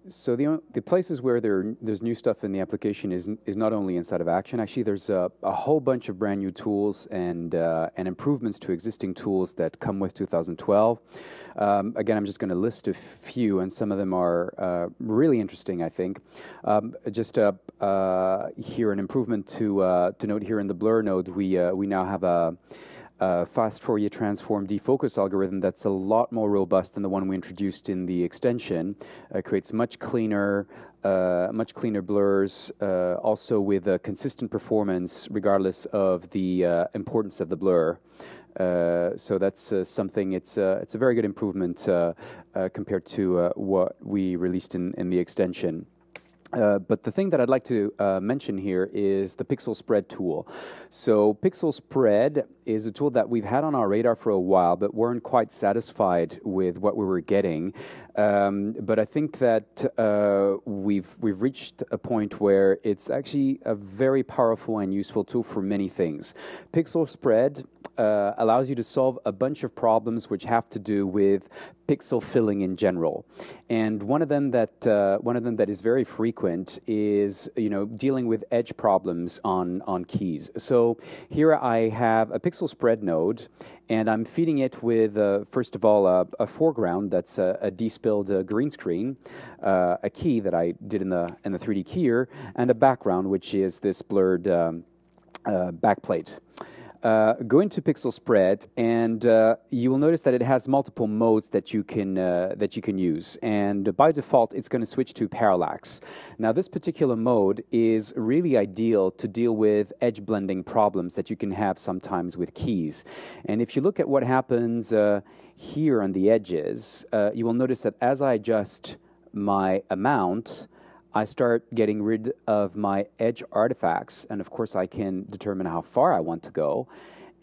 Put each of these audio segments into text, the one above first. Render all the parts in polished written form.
So the places where there's new stuff in the application is not only inside of Action. Actually, there's a whole bunch of brand new tools and improvements to existing tools that come with 2012. Again, I'm just going to list a few, and some of them are really interesting, I think. Just here, an improvement to note here in the blur node, we now have a fast Fourier transform defocus algorithm that's a lot more robust than the one we introduced in the extension. Creates much cleaner blurs, also with a consistent performance regardless of the importance of the blur. So that's something. It's a very good improvement compared to what we released in the extension. But the thing that I'd like to mention here is the pixel spread tool. So pixel spread is a tool that we've had on our radar for a while, but weren't quite satisfied with what we were getting. But I think that we've reached a point where it's actually a very powerful and useful tool for many things. Pixel spread allows you to solve a bunch of problems which have to do with pixel filling in general, and one of them that is very frequent is dealing with edge problems on keys. So here I have a pixel spread node, and I'm feeding it with first of all a foreground that's a despilled green screen, a key that I did in the 3D keyer, and a background which is this blurred backplate. Go into pixel spread, and you will notice that it has multiple modes that you can use. And by default, it's going to switch to parallax. Now, this particular mode is really ideal to deal with edge blending problems that you can have sometimes with keys. And if you look at what happens here on the edges, you will notice that as I adjust my amount, I start getting rid of my edge artifacts, and of course I can determine how far I want to go,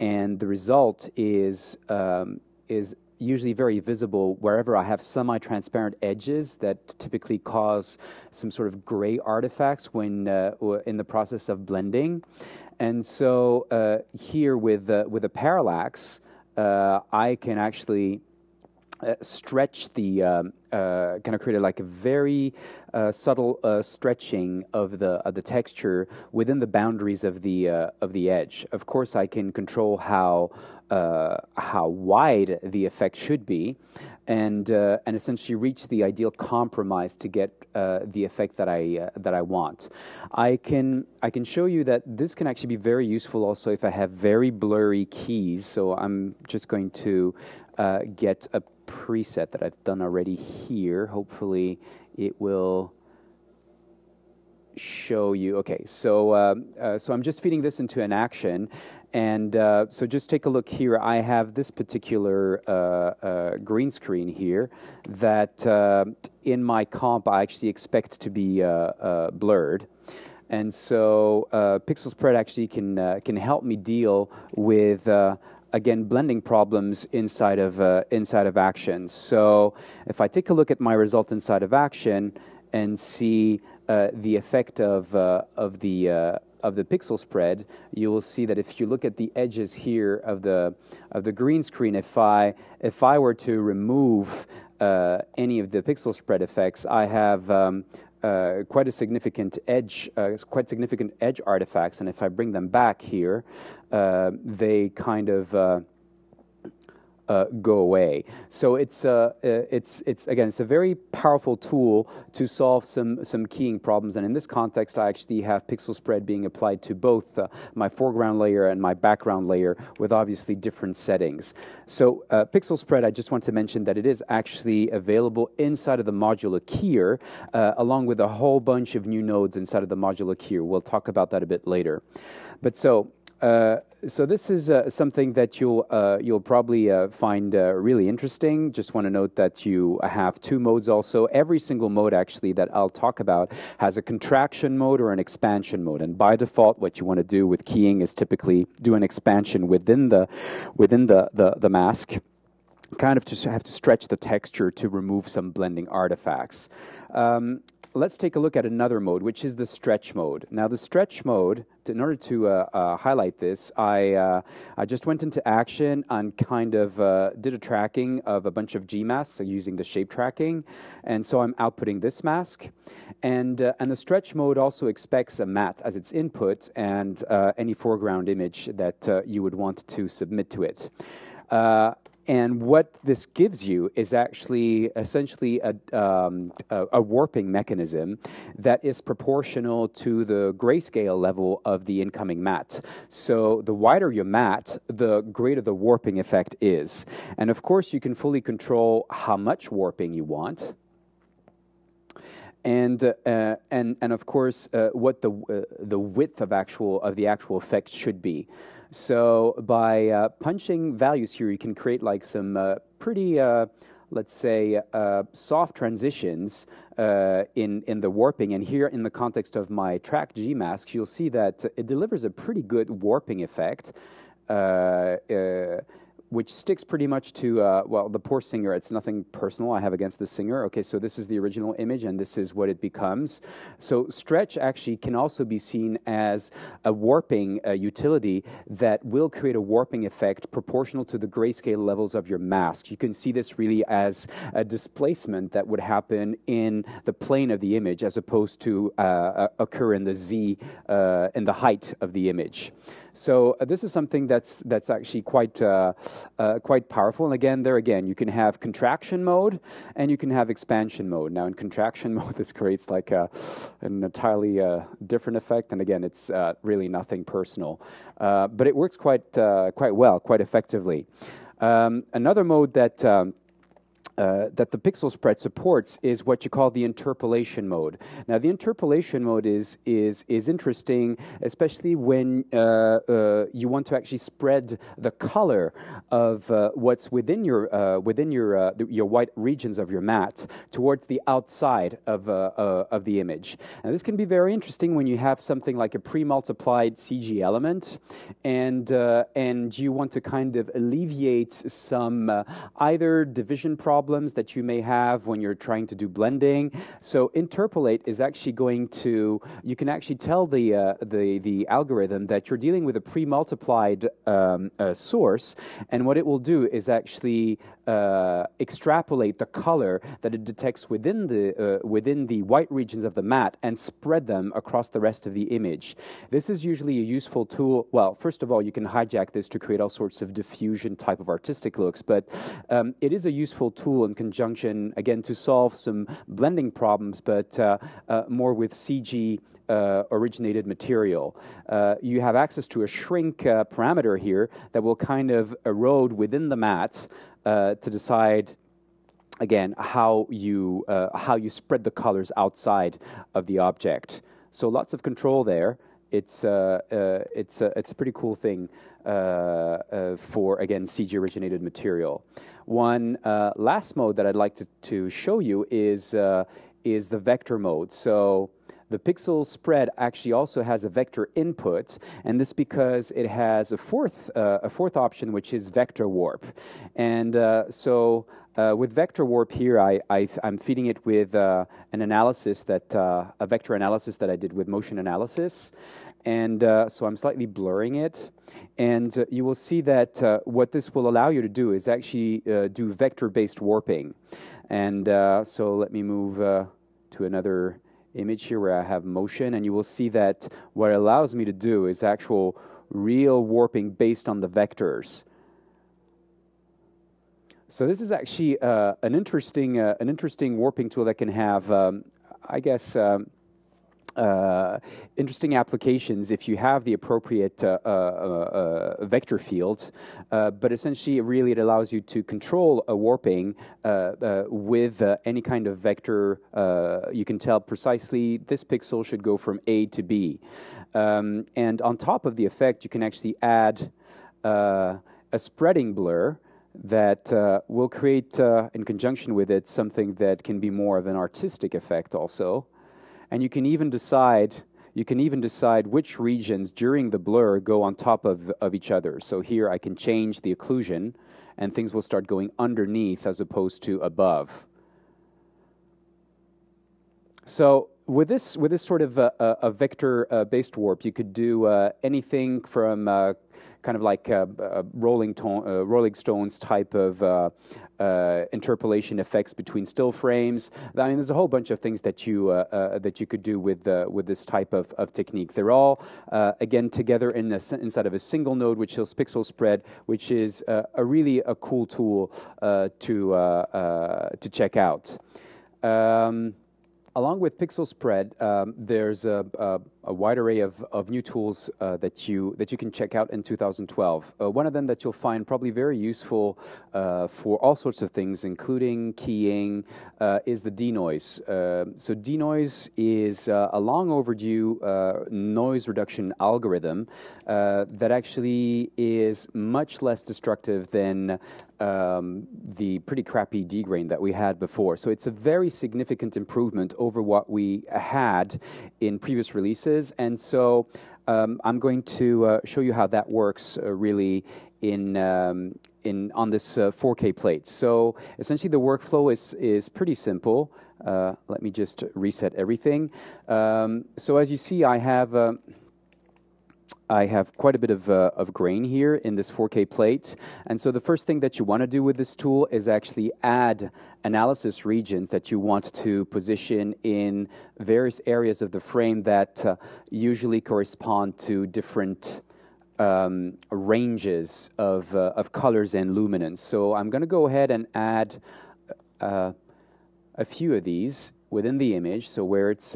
and the result is usually very visible wherever I have semi-transparent edges that typically cause some sort of gray artifacts when in the process of blending. And so here with a parallax, I can actually stretch the kind of create like a very subtle stretching of the texture within the boundaries of the edge. Of course, I can control how wide the effect should be, and essentially reach the ideal compromise to get the effect that I want. I can show you that this can actually be very useful also if I have very blurry keys. So I'm just going to get a preset that I've done already here. Hopefully it will show you. Okay, so so I'm just feeding this into an action, and so just take a look here. I have this particular green screen here that in my comp I actually expect to be blurred. And so pixel spread actually can help me deal with again, blending problems inside of Action. So if I take a look at my result inside of Action and see the effect of the pixel spread, you will see that if you look at the edges here of the green screen, if I were to remove any of the pixel spread effects, I have quite significant edge artifacts, and if I bring them back here, they kind of go away. So it's again, it's a very powerful tool to solve some keying problems. And in this context, I actually have pixel spread being applied to both my foreground layer and my background layer with obviously different settings. So pixel spread, I just want to mention that it is actually available inside of the modular keyer, along with a whole bunch of new nodes inside of the modular keyer. We'll talk about that a bit later. But so this is something that you'll probably find really interesting. Just want to note that you have two modes also. Every single mode actually that I'll talk about has a contraction mode or an expansion mode. And by default, what you want to do with keying is typically do an expansion within the mask. kind of just have to stretch the texture to remove some blending artifacts. Let's take a look at another mode, which is the stretch mode. Now, the stretch mode, in order to highlight this, I just went into action and kind of did a tracking of a bunch of G masks using the shape tracking. And so I'm outputting this mask. And the stretch mode also expects a matte as its input and any foreground image that you would want to submit to it. And what this gives you is actually essentially a warping mechanism that is proportional to the grayscale level of the incoming matte. So the wider your matte, the greater the warping effect is. And of course, you can fully control how much warping you want. And of course, what the width of the actual effect should be. So by punching values here, you can create like some pretty, let's say, soft transitions in the warping. And here, in the context of my track G masks, you'll see that it delivers a pretty good warping effect. Which sticks pretty much to, well, the poor singer. It's nothing personal I have against the singer. Okay, so this is the original image, and this is what it becomes. So stretch actually can also be seen as a warping utility that will create a warping effect proportional to the grayscale levels of your mask. You can see this really as a displacement that would happen in the plane of the image as opposed to occur in the Z, in the height of the image. So this is something that's actually quite powerful. And again, you can have contraction mode and you can have expansion mode. Now, in contraction mode, this creates like an entirely different effect. And again, it's really nothing personal, but it works quite well, quite effectively. Another mode that the pixel spread supports is what you call the interpolation mode. Now, the interpolation mode is interesting, especially when you want to actually spread the color of what's within your white regions of your matte towards the outside of the image. Now, this can be very interesting when you have something like a pre-multiplied CG element, and you want to kind of alleviate some either division problems that you may have when you're trying to do blending. So Interpolate is actually going to, you can actually tell the algorithm that you're dealing with a pre-multiplied source, and what it will do is actually extrapolate the color that it detects within the white regions of the matte and spread them across the rest of the image. This is usually a useful tool. Well, first of all, you can hijack this to create all sorts of diffusion type of artistic looks, but it is a useful tool in conjunction, again, to solve some blending problems, but more with CG originated material. You have access to a shrink parameter here that will kind of erode within the matte to decide, again, how you spread the colors outside of the object. So lots of control there. It's a pretty cool thing for, again, CG originated material. One last mode that I'd like to show you is the vector mode. So the pixel spread actually also has a vector input, and this because it has a fourth option, which is vector warp. And so with vector warp here, I'm feeding it with an analysis a vector analysis that I did with motion analysis. And so I'm slightly blurring it. And you will see that what this will allow you to do is actually do vector-based warping. And so let me move to another image here where I have motion. And you will see that what it allows me to do is actual real warping based on the vectors. So this is actually an interesting warping tool that can have, I guess, interesting applications if you have the appropriate vector fields, but essentially really it allows you to control a warping with any kind of vector. You can tell precisely this pixel should go from A to B. And on top of the effect, you can actually add a spreading blur that will create, in conjunction with it, something that can be more of an artistic effect also. And you can even decide which regions during the blur go on top of each other. So here I can change the occlusion and things will start going underneath as opposed to above. So with this sort of a vector-based warp, you could do anything from kind of like Rolling Stones type of interpolation effects between still frames. I mean, there's a whole bunch of things that you could do with this type of technique. They're all again together inside of a single node, which is pixel spread, which is a really cool tool to check out. Along with pixel spread, there's a wide array of new tools that you can check out in 2012. One of them that you'll find probably very useful for all sorts of things, including keying, is the denoise. So denoise is a long overdue noise reduction algorithm that actually is much less destructive than the pretty crappy degrain that we had before. So it's a very significant improvement over what we had in previous releases. And so I'm going to show you how that works really on this 4K plate. So essentially the workflow is pretty simple. Let me just reset everything. So as you see, I have quite a bit of grain here in this 4K plate. And so the first thing that you want to do with this tool is actually add analysis regions that you want to position in various areas of the frame that usually correspond to different ranges of colors and luminance. So I'm going to go ahead and add a few of these within the image. So where it's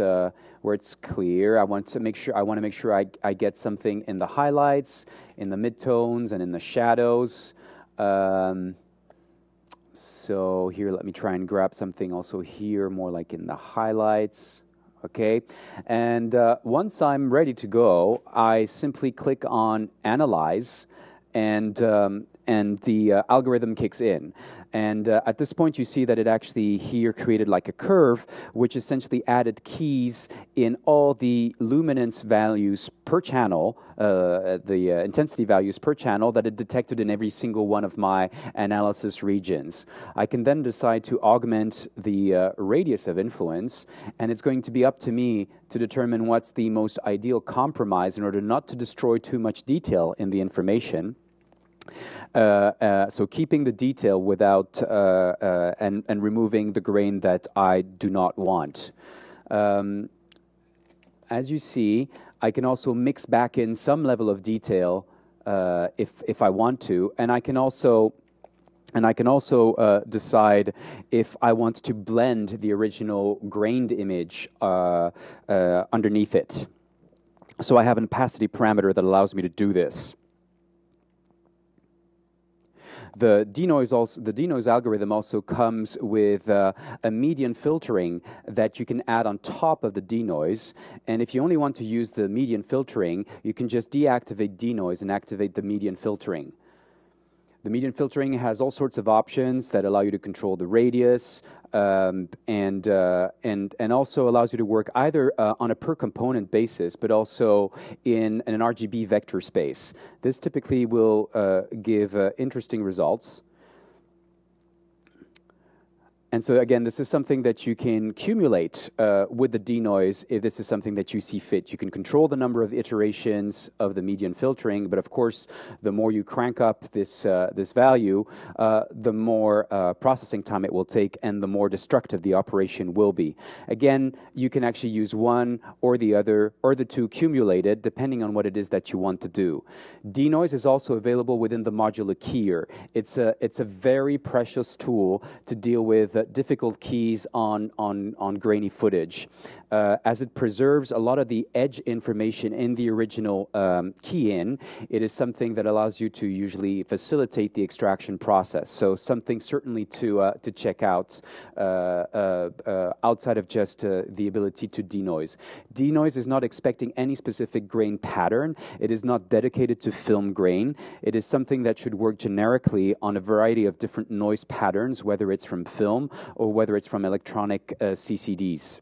clear, I want to make sure I get something in the highlights, in the midtones, and in the shadows. So here, let me try and grab something also here, more like in the highlights. Okay, and once I'm ready to go, I simply click on Analyze, and the algorithm kicks in. And at this point, you see that it actually here created like a curve, which essentially added keys in all the luminance values per channel, the intensity values per channel that it detected in every single one of my analysis regions. I can then decide to augment the radius of influence, and it's going to be up to me to determine what's the most ideal compromise in order not to destroy too much detail in the information. So keeping the detail without and removing the grain that I do not want. As you see, I can also mix back in some level of detail if I want to, and I can also decide if I want to blend the original grained image underneath it. So I have an opacity parameter that allows me to do this. The denoise algorithm also comes with a median filtering that you can add on top of the denoise. And if you only want to use the median filtering, you can just deactivate denoise and activate the median filtering. The median filtering has all sorts of options that allow you to control the radius and also allows you to work either on a per component basis, but also in an RGB vector space. This typically will give interesting results. And so again, this is something that you can accumulate with the denoise if this is something that you see fit. You can control the number of iterations of the median filtering, but of course, the more you crank up this value, the more processing time it will take and the more destructive the operation will be. Again, you can actually use one or the other or the two cumulated, depending on what it is that you want to do. Denoise is also available within the modular keyer. It's a very precious tool to deal with difficult keys on grainy footage, as it preserves a lot of the edge information in the original key-in. It is something that allows you to usually facilitate the extraction process. So something certainly to check out outside of just the ability to denoise. Denoise is not expecting any specific grain pattern. It is not dedicated to film grain. It is something that should work generically on a variety of different noise patterns, whether it's from film or whether it's from electronic CCDs.